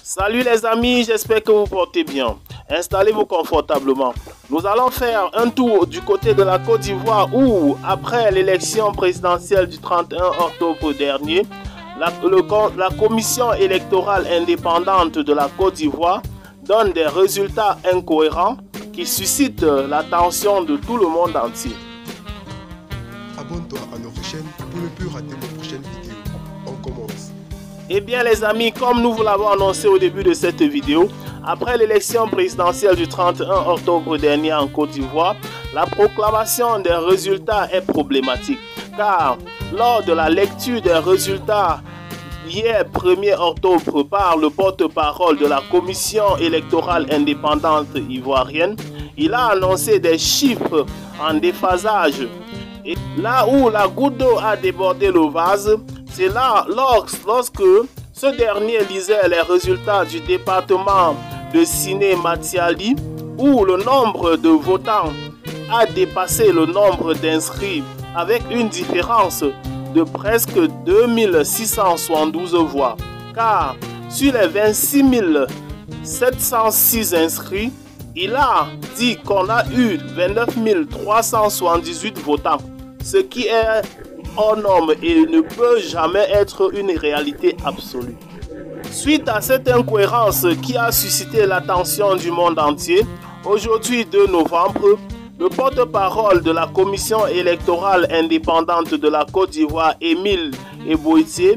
Salut les amis, j'espère que vous portez bien. Installez-vous confortablement. Nous allons faire un tour du côté de la Côte d'Ivoire où, après l'élection présidentielle du 31 octobre dernier, la commission électorale indépendante de la Côte d'Ivoire donne des résultats incohérents qui suscitent l'attention de tout le monde entier. Abonne-toi à notre chaîne pour ne plus rater nos prochaines vidéos. On commence. Eh bien les amis, comme nous vous l'avons annoncé au début de cette vidéo, après l'élection présidentielle du 31 octobre dernier en Côte d'Ivoire, la proclamation des résultats est problématique. Car lors de la lecture des résultats hier 1er octobre par le porte-parole de la commission électorale indépendante ivoirienne, il a annoncé des chiffres en déphasage. Et là où la goutte d'eau a débordé le vase, c'est là lorsque ce dernier lisait les résultats du département de Siné-Matiali où le nombre de votants a dépassé le nombre d'inscrits avec une différence de presque 2672 voix. Car sur les 26 706 inscrits, il a dit qu'on a eu 29 378 votants, ce qui est hors norme et ne peut jamais être une réalité absolue. Suite à cette incohérence qui a suscité l'attention du monde entier, aujourd'hui 2 novembre, le porte-parole de la commission électorale indépendante de la Côte d'Ivoire, Émile Eboitier,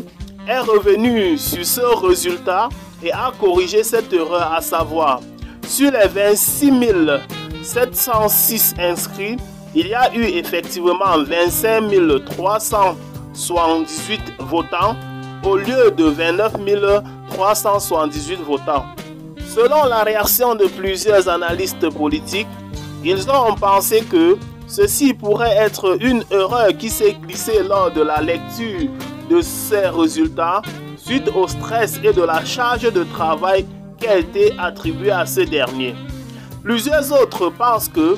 est revenu sur ce résultat et a corrigé cette erreur, à savoir, sur les 26 706 inscrits, il y a eu effectivement 25 378 votants au lieu de 29 378 votants. Selon la réaction de plusieurs analystes politiques, ils ont pensé que ceci pourrait être une erreur qui s'est glissée lors de la lecture de ces résultats suite au stress et de la charge de travail qui a été attribuée à ce dernier. Plusieurs autres pensent que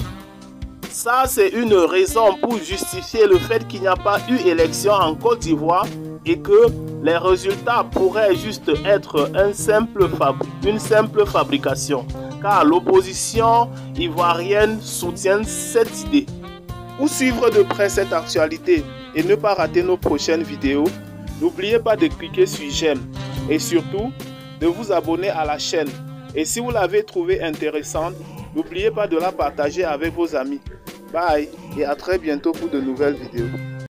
ça, c'est une raison pour justifier le fait qu'il n'y a pas eu élection en Côte d'Ivoire et que les résultats pourraient juste être une simple fabrication, car l'opposition ivoirienne soutient cette idée. Pour suivre de près cette actualité et ne pas rater nos prochaines vidéos, n'oubliez pas de cliquer sur j'aime et surtout de vous abonner à la chaîne. Et si vous l'avez trouvée intéressante, n'oubliez pas de la partager avec vos amis. Bye et à très bientôt pour de nouvelles vidéos.